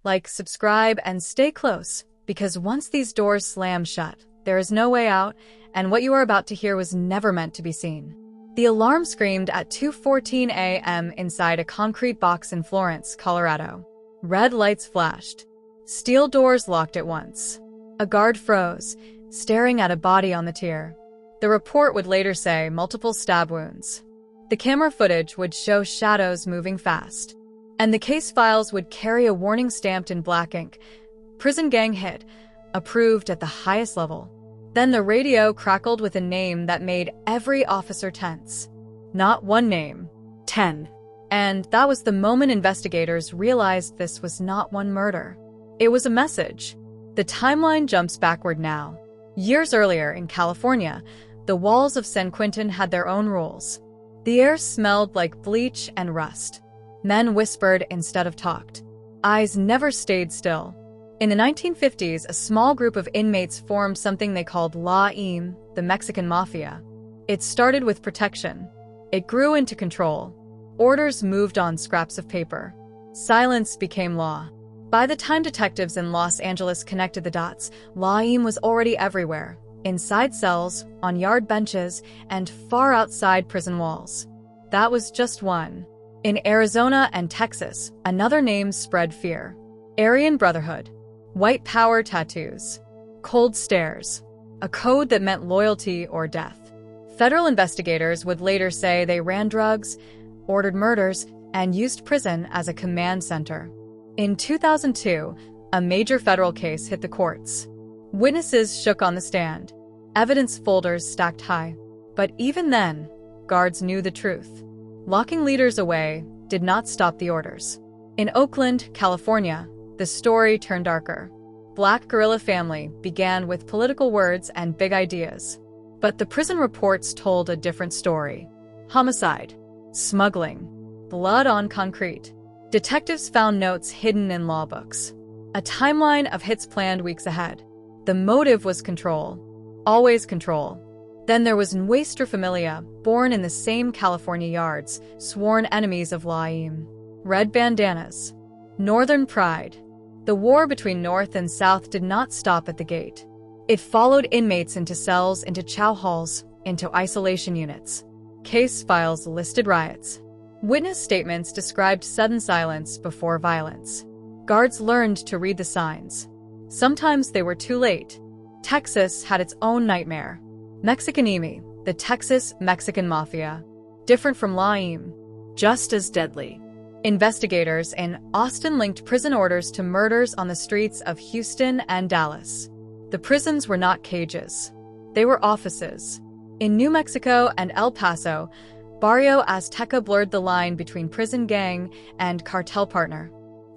Like, subscribe, and stay close, because once these doors slam shut, there is no way out, and what you are about to hear was never meant to be seen. The alarm screamed at 2:14 a.m. inside a concrete box in Florence, Colorado. Red lights flashed. Steel doors locked at once. A guard froze, staring at a body on the tier. The report would later say multiple stab wounds. The camera footage would show shadows moving fast. And the case files would carry a warning stamped in black ink. Prison gang hit. Approved at the highest level. Then the radio crackled with a name that made every officer tense. Not one name, 10. And that was the moment investigators realized this was not one murder. It was a message. The timeline jumps backward now. Years earlier in California, the walls of San Quentin had their own rules. The air smelled like bleach and rust. Men whispered instead of talked. Eyes never stayed still. In the 1950s, a small group of inmates formed something they called La Im, the Mexican Mafia. It started with protection. It grew into control. Orders moved on scraps of paper. Silence became law. By the time detectives in Los Angeles connected the dots, La Im was already everywhere. Inside cells, on yard benches, and far outside prison walls. That was just one. In Arizona and Texas, another name spread fear. Aryan Brotherhood. White power tattoos. Cold stares. A code that meant loyalty or death. Federal investigators would later say they ran drugs, ordered murders, and used prison as a command center. In 2002, a major federal case hit the courts. Witnesses shook on the stand. Evidence folders stacked high. But even then, guards knew the truth. Locking leaders away did not stop the orders. In Oakland, California, the story turned darker. Black guerrilla family began with political words and big ideas. But the prison reports told a different story. Homicide. Smuggling. Blood on concrete. Detectives found notes hidden in law books. A timeline of hits planned weeks ahead. The motive was control. Always control. Then there was Nuestra Familia, born in the same California yards, sworn enemies of La Im. Red bandanas. Northern pride. The war between North and South did not stop at the gate. It followed inmates into cells, into chow halls, into isolation units. Case files listed riots. Witness statements described sudden silence before violence. Guards learned to read the signs. Sometimes they were too late. Texas had its own nightmare. Mexicanimi, the Texas Mexican Mafia. Different from La Im. Just as deadly. Investigators in Austin linked prison orders to murders on the streets of Houston and Dallas. The prisons were not cages. They were offices. In New Mexico and El Paso, Barrio Azteca blurred the line between prison gang and cartel partner.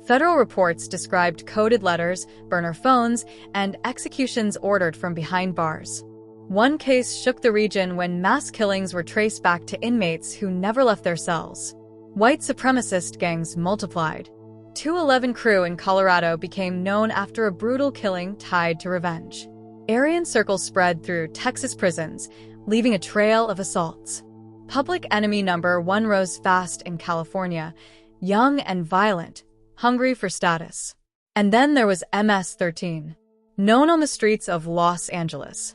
Federal reports described coded letters, burner phones, and executions ordered from behind bars. One case shook the region when mass killings were traced back to inmates who never left their cells. White supremacist gangs multiplied. 211 Crew in Colorado became known after a brutal killing tied to revenge. Aryan circles spread through Texas prisons, leaving a trail of assaults. Public enemy number 1 rose fast in California, young and violent, hungry for status. And then there was MS-13, known on the streets of Los Angeles.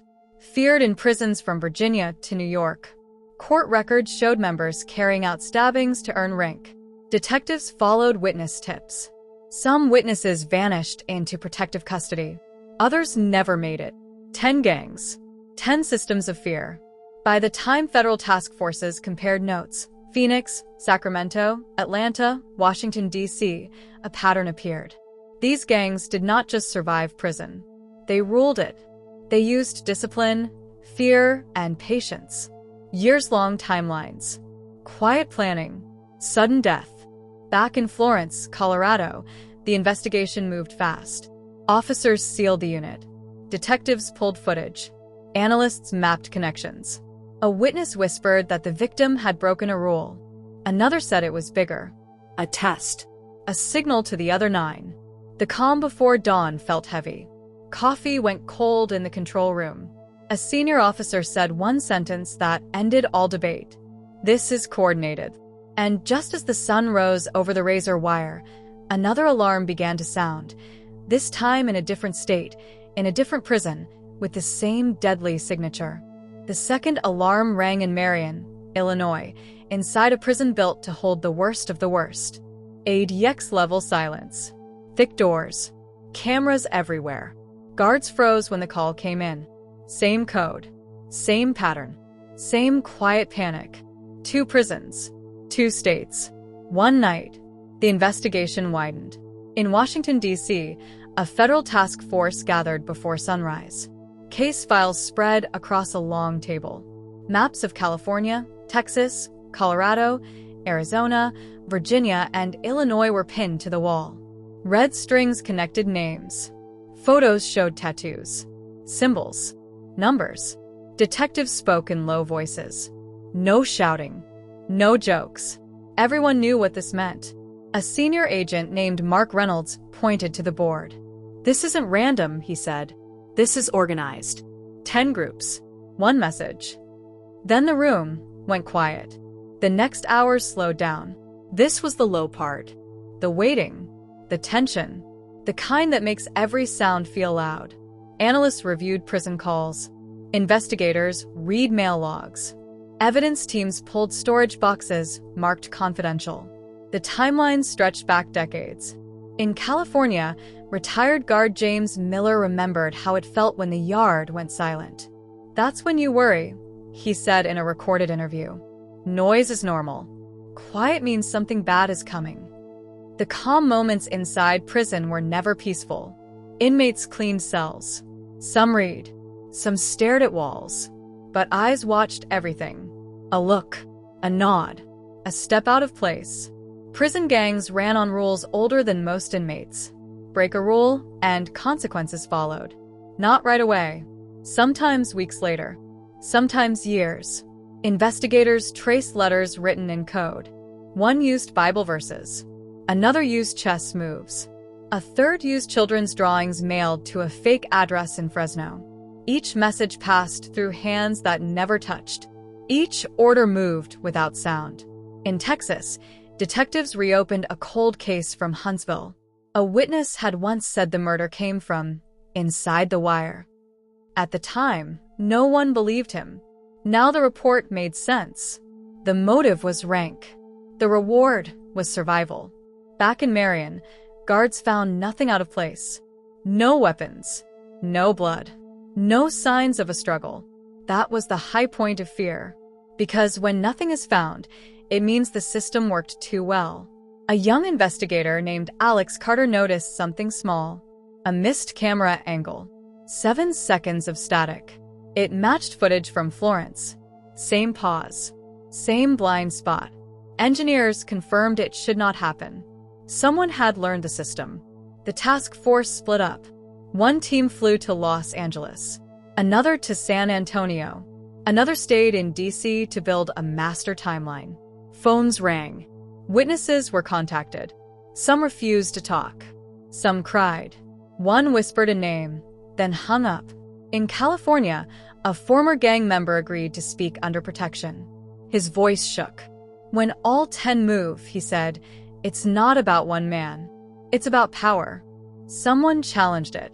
Feared in prisons from Virginia to New York. Court records showed members carrying out stabbings to earn rank. Detectives followed witness tips. Some witnesses vanished into protective custody. Others never made it. 10 gangs. 10 systems of fear. By the time federal task forces compared notes, Phoenix, Sacramento, Atlanta, Washington, D.C., a pattern appeared. These gangs did not just survive prison. They ruled it. They used discipline, fear, and patience. Years-long timelines. Quiet planning. Sudden death. Back in Florence, Colorado, the investigation moved fast. Officers sealed the unit. Detectives pulled footage. Analysts mapped connections. A witness whispered that the victim had broken a rule. Another said it was bigger. A test. A signal to the other 9. The calm before dawn felt heavy. Coffee went cold in the control room. A senior officer said one sentence that ended all debate. This is coordinated. And just as the sun rose over the razor wire, Another alarm began to sound, this time in a different state, in a different prison, with the same deadly signature. The second alarm rang in Marion, Illinois, inside a prison built to hold the worst of the worst. ADX-level silence. Thick doors. Cameras everywhere. Guards froze when the call came in. Same code. Same pattern. Same quiet panic. 2 prisons. 2 states. One night. The investigation widened. In Washington, D.C., a federal task force gathered before sunrise. Case files spread across a long table. Maps of California, Texas, Colorado, Arizona, Virginia, and Illinois were pinned to the wall. Red strings connected names. Photos showed tattoos, symbols, numbers. Detectives spoke in low voices. No shouting. No jokes. Everyone knew what this meant. A senior agent named Mark Reynolds pointed to the board. "This isn't random," he said. "This is organized. 10 groups. 1 message." Then the room went quiet. The next hours slowed down. This was the low part. The waiting. The tension. The kind that makes every sound feel loud. Analysts reviewed prison calls. Investigators read mail logs. Evidence teams pulled storage boxes marked confidential. The timeline stretched back decades. In California, retired guard James Miller remembered how it felt when the yard went silent. "That's when you worry," he said in a recorded interview. "Noise is normal. Quiet means something bad is coming." The calm moments inside prison were never peaceful. Inmates cleaned cells. Some read. Some stared at walls. But eyes watched everything. A look. A nod. A step out of place. Prison gangs ran on rules older than most inmates. Break a rule, and consequences followed. Not right away. Sometimes weeks later. Sometimes years. Investigators traced letters written in code. One used Bible verses. Another used chess moves. A third used children's drawings mailed to a fake address in Fresno. Each message passed through hands that never touched. Each order moved without sound. In Texas, detectives reopened a cold case from Huntsville. A witness had once said the murder came from inside the wire. At the time, no one believed him. Now the report made sense. The motive was rank. The reward was survival. Back in Marion, guards found nothing out of place. No weapons. No blood. No signs of a struggle. That was the high point of fear. Because when nothing is found, it means the system worked too well. A young investigator named Alex Carter noticed something small. A missed camera angle. 7 seconds of static. It matched footage from Florence. Same pause. Same blind spot. Engineers confirmed it should not happen. Someone had learned the system. The task force split up. One team flew to Los Angeles. Another to San Antonio. Another stayed in D.C. to build a master timeline. Phones rang. Witnesses were contacted. Some refused to talk. Some cried. One whispered a name, then hung up. In California, a former gang member agreed to speak under protection. His voice shook. "When all 10 move," he said, "it's not about one man. It's about power." Someone challenged it.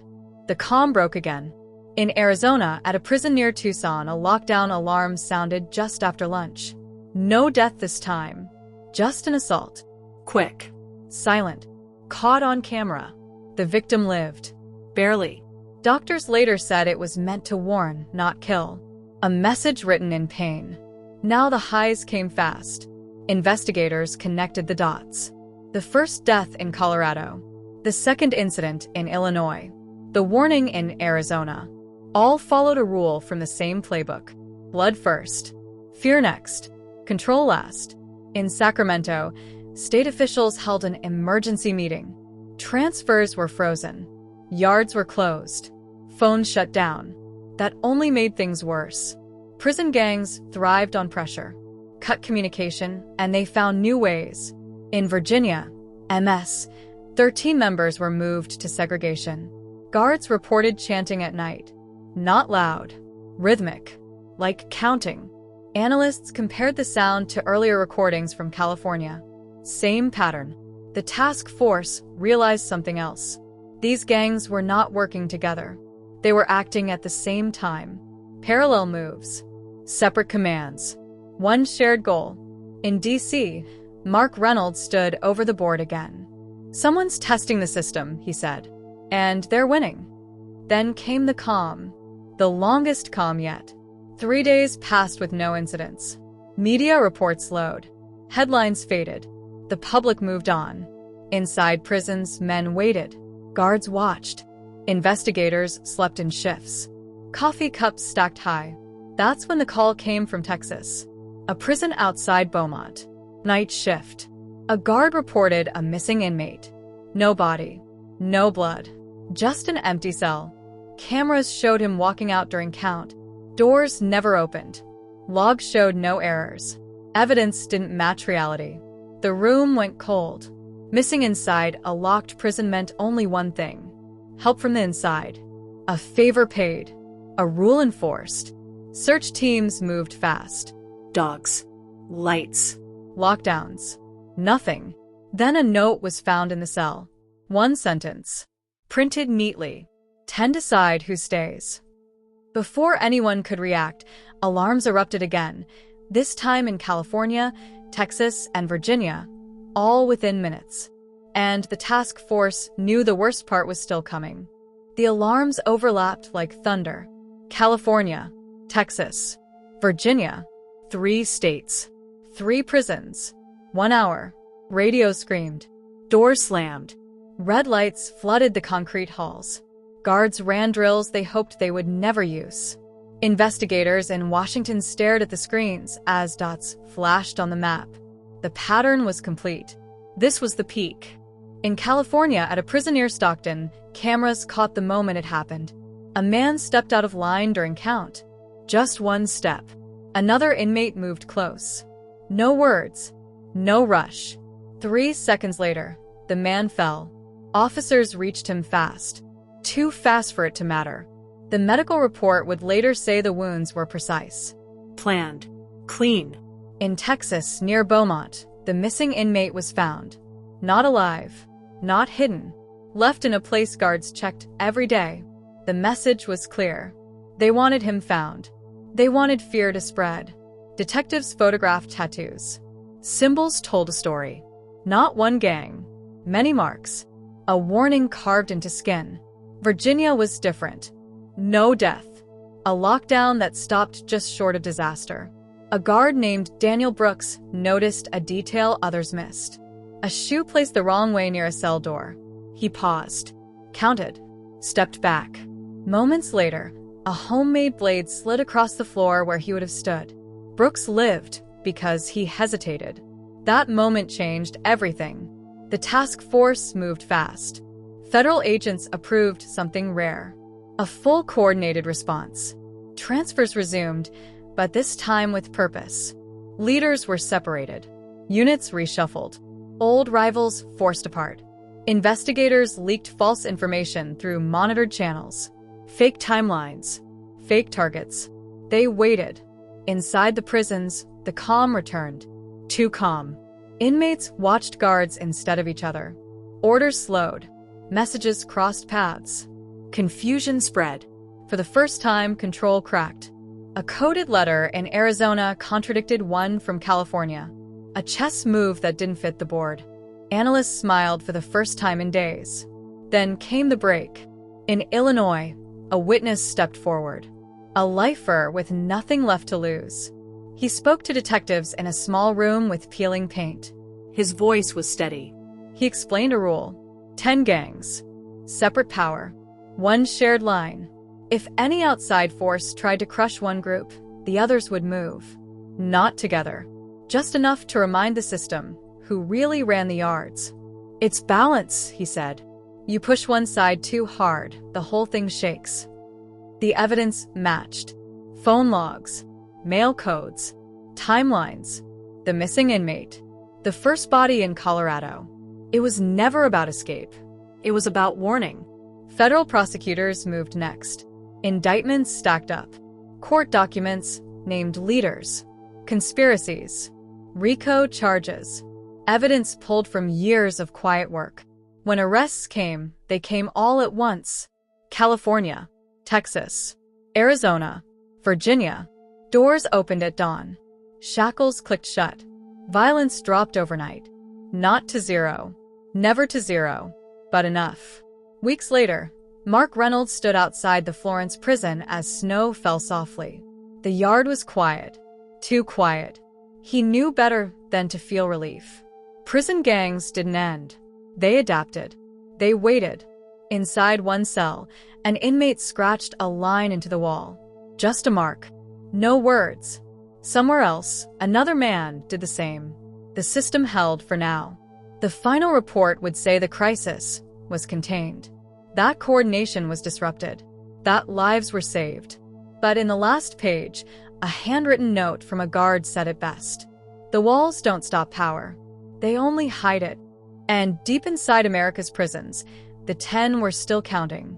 The calm broke again. In Arizona, at a prison near Tucson, a lockdown alarm sounded just after lunch. No death this time. Just an assault. Quick. Silent. Caught on camera. The victim lived. Barely. Doctors later said it was meant to warn, not kill. A message written in pain. Now the highs came fast. Investigators connected the dots. The first death in Colorado. The second incident in Illinois. The warning in Arizona. All followed a rule from the same playbook. Blood first. Fear next. Control last. In Sacramento, state officials held an emergency meeting. Transfers were frozen. Yards were closed. Phones shut down. That only made things worse. Prison gangs thrived on pressure. Cut communication, and they found new ways. In Virginia, MS, 13 members were moved to segregation. Guards reported chanting at night. Not loud. Rhythmic. Like counting. Analysts compared the sound to earlier recordings from California. Same pattern. the task force realized something else. These gangs were not working together. They were acting at the same time. Parallel moves. Separate commands. One shared goal. In D.C., Mark Reynolds stood over the board again. "Someone's testing the system," he said. "And they're winning." Then came the calm. The longest calm yet. 3 days passed with no incidents. Media reports slowed. Headlines faded. The public moved on. Inside prisons, men waited. Guards watched. Investigators slept in shifts. Coffee cups stacked high. That's when the call came from Texas. A prison outside Beaumont. Night shift. A guard reported a missing inmate. No body. No blood. Just an empty cell. Cameras showed him walking out during count. Doors never opened. Logs showed no errors. Evidence didn't match reality. The room went cold. Missing inside a locked prison meant only one thing: help from the inside. A favor paid. A rule enforced. Search teams moved fast. Dogs. Lights. Lockdowns. Nothing. Then a note was found in the cell. One sentence. Printed neatly. 10 decide who stays. Before anyone could react, alarms erupted again, this time in California, Texas, and Virginia, all within minutes. And the task force knew the worst part was still coming. The alarms overlapped like thunder. California, Texas, Virginia, 3 states, 3 prisons, 1 hour. Radios screamed. Doors slammed. Red lights flooded the concrete halls. Guards ran drills they hoped they would never use. Investigators in Washington stared at the screens as dots flashed on the map. The pattern was complete. This was the peak. In California, at a prison near Stockton, cameras caught the moment it happened. A man stepped out of line during count. Just one step. Another inmate moved close. No words. No rush. 3 seconds later, the man fell. Officers reached him fast. Too fast for it to matter. The medical report would later say the wounds were precise. Planned. Clean. In Texas, near Beaumont, the missing inmate was found. Not alive. Not hidden. Left in a place guards checked every day. The message was clear. They wanted him found. They wanted fear to spread. Detectives photographed tattoos. Symbols told a story. Not one gang. Many marks. A warning carved into skin. Virginia was different. No death. A lockdown that stopped just short of disaster. A guard named Daniel Brooks noticed a detail others missed. A shoe placed the wrong way near a cell door. He paused, counted, stepped back. Moments later, a homemade blade slid across the floor where he would have stood. Brooks lived because he hesitated. That moment changed everything. The task force moved fast. Federal agents approved something rare. A full coordinated response. Transfers resumed, but this time with purpose. Leaders were separated. Units reshuffled. Old rivals forced apart. Investigators leaked false information through monitored channels. Fake timelines. Fake targets. They waited. Inside the prisons, the calm returned. Too calm. Inmates watched guards instead of each other. Orders slowed. Messages crossed paths. Confusion spread. For the first time, control cracked. A coded letter in Arizona contradicted one from California. A chess move that didn't fit the board. Analysts smiled for the first time in days. Then came the break. In Illinois, a witness stepped forward. A lifer with nothing left to lose. He spoke to detectives in a small room with peeling paint. His voice was steady. He explained a rule. 10 gangs. Separate power. One shared line. If any outside force tried to crush one group, the others would move. Not together. Just enough to remind the system who really ran the yards. It's balance, he said. You push one side too hard, the whole thing shakes. The evidence matched. Phone logs. Mail codes. Timelines. The missing inmate. The first body in Colorado. It was never about escape. It was about warning. Federal prosecutors moved next. Indictments stacked up. Court documents named leaders. Conspiracies. RICO charges. Evidence pulled from years of quiet work. When arrests came, they came all at once. California, Texas, Arizona, Virginia. Doors opened at dawn. Shackles clicked shut. Violence dropped overnight. Not to zero. Never to zero. But enough. Weeks later, Mark Reynolds stood outside the Florence prison as snow fell softly. The yard was quiet. Too quiet. He knew better than to feel relief. Prison gangs didn't end. They adapted. They waited. Inside one cell, an inmate scratched a line into the wall. Just a mark. No words. Somewhere else, another man did the same. The system held for now. The final report would say the crisis was contained. That coordination was disrupted. That lives were saved. But in the last page, a handwritten note from a guard said it best. The walls don't stop power. They only hide it. And deep inside America's prisons, the 10 were still counting.